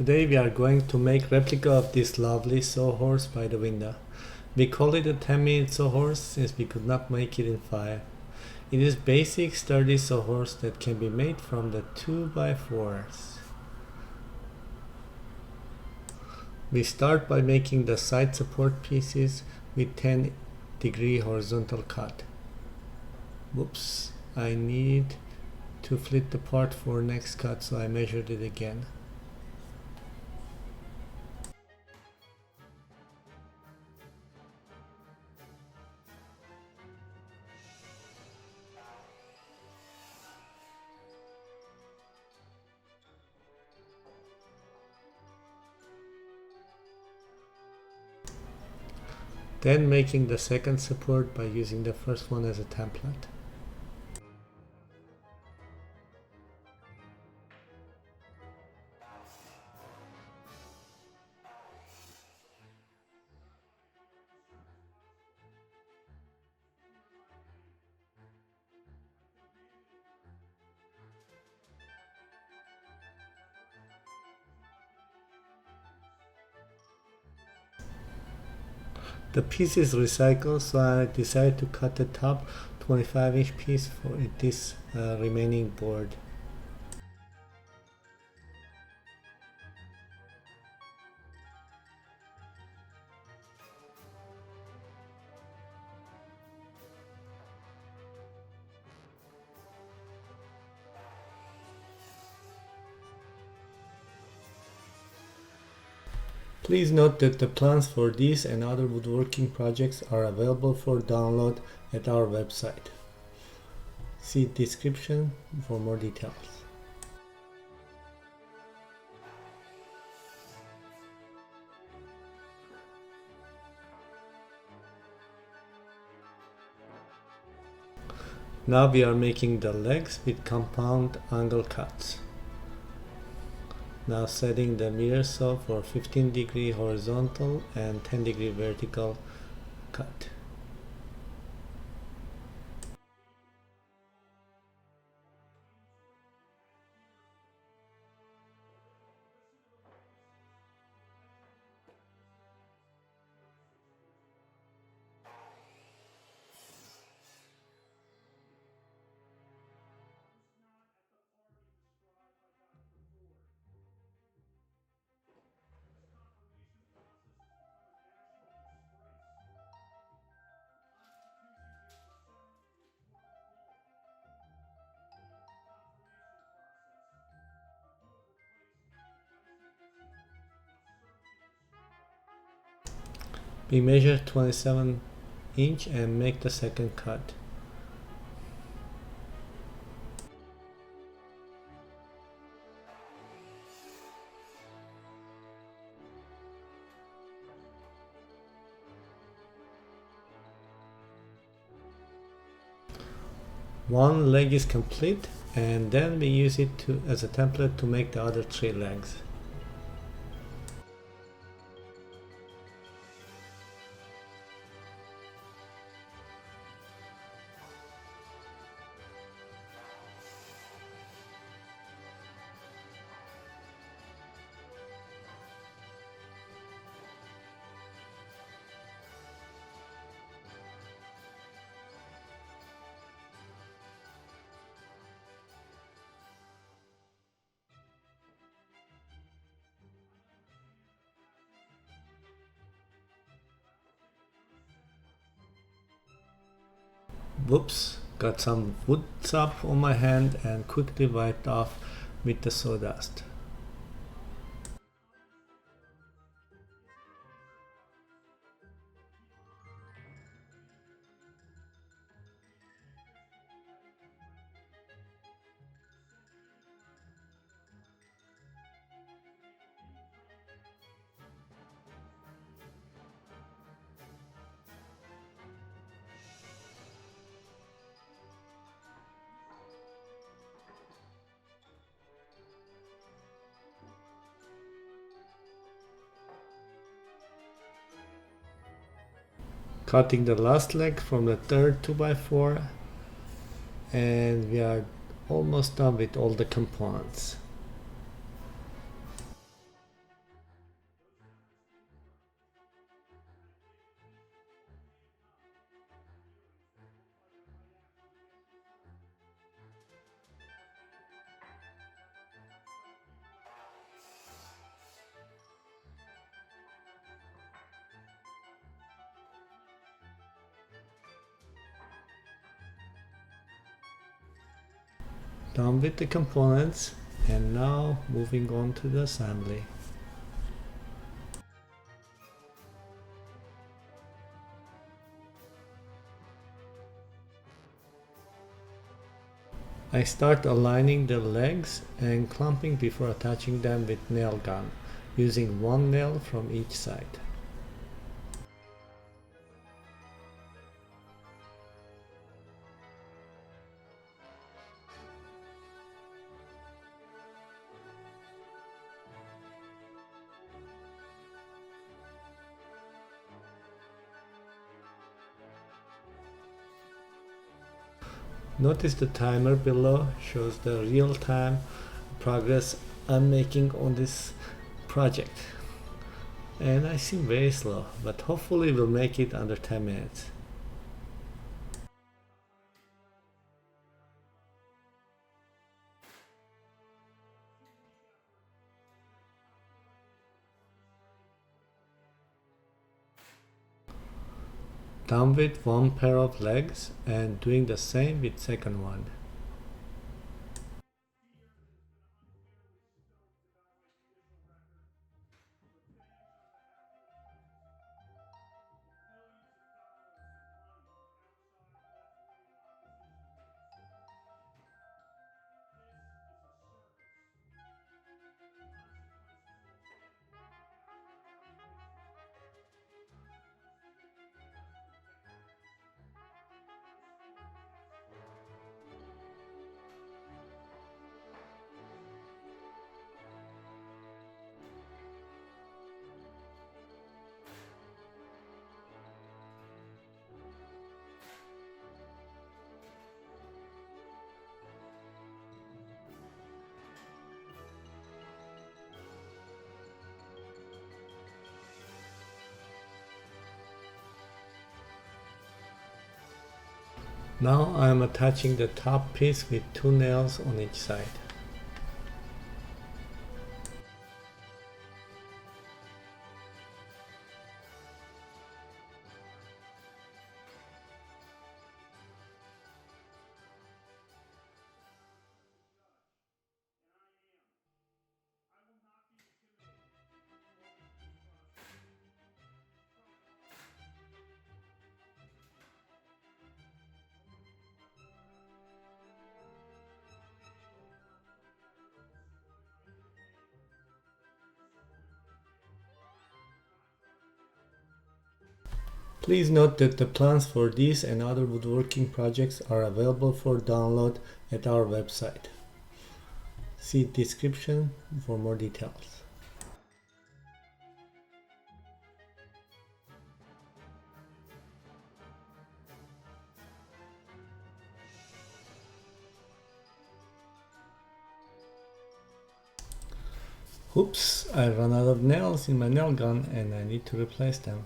Today we are going to make replica of this lovely sawhorse by the window. We call it a 10-minute sawhorse since we could not make it in 5. It is basic sturdy sawhorse that can be made from the 2x4s. We start by making the side support pieces with 10-degree horizontal cut. Whoops, I need to flip the part for next cut, so I measured it again. Then making the second support by using the first one as a template. The piece is recycled, so I decided to cut the top 25-inch piece for this remaining board. Please note that the plans for these and other woodworking projects are available for download at our website. See description for more details. Now we are making the legs with compound angle cuts. Now setting the mirror saw for 15-degree horizontal and 10-degree vertical cut. We measure 27 inch and make the second cut. One leg is complete, and then we use it as a template to make the other 3 legs. Whoops, got some wood sap on my hand and quickly wiped off with the sawdust. Cutting the last leg from the third 2x4, and we are almost done with all the components. Done with the components, and now moving on to the assembly. I start aligning the legs and clamping before attaching them with nail gun, using one nail from each side. Notice the timer below shows the real-time progress I'm making on this project. And I seem very slow, but hopefully we'll make it under 10 minutes. Done with one pair of legs and doing the same with second one. Now I am attaching the top piece with 2 nails on each side. Please note that the plans for these and other woodworking projects are available for download at our website. See description for more details. Oops, I ran out of nails in my nail gun and I need to replace them.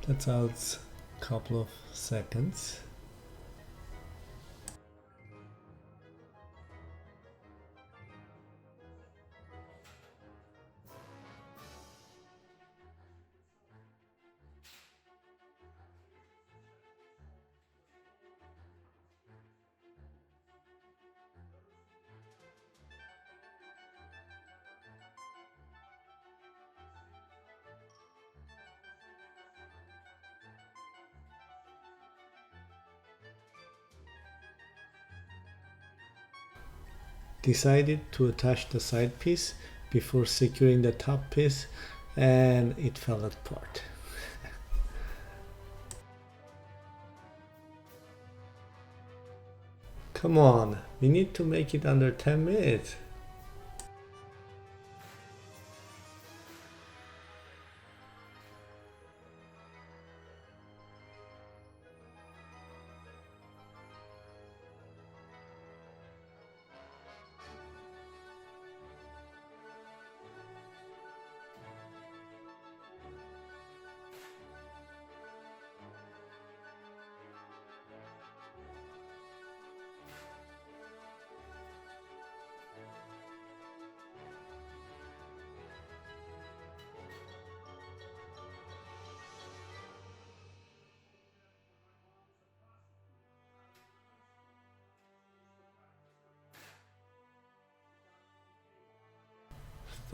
That's out a couple of seconds. Decided to attach the side piece before securing the top piece and it fell apart. Come on, we need to make it under 10 minutes.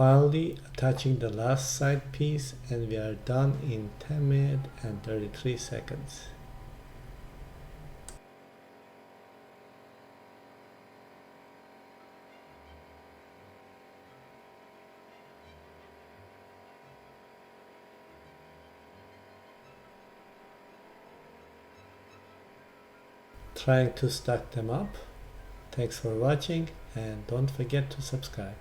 Finally, attaching the last side piece, and we are done in 10 minutes and 33 seconds. Trying to stack them up. Thanks for watching, and don't forget to subscribe.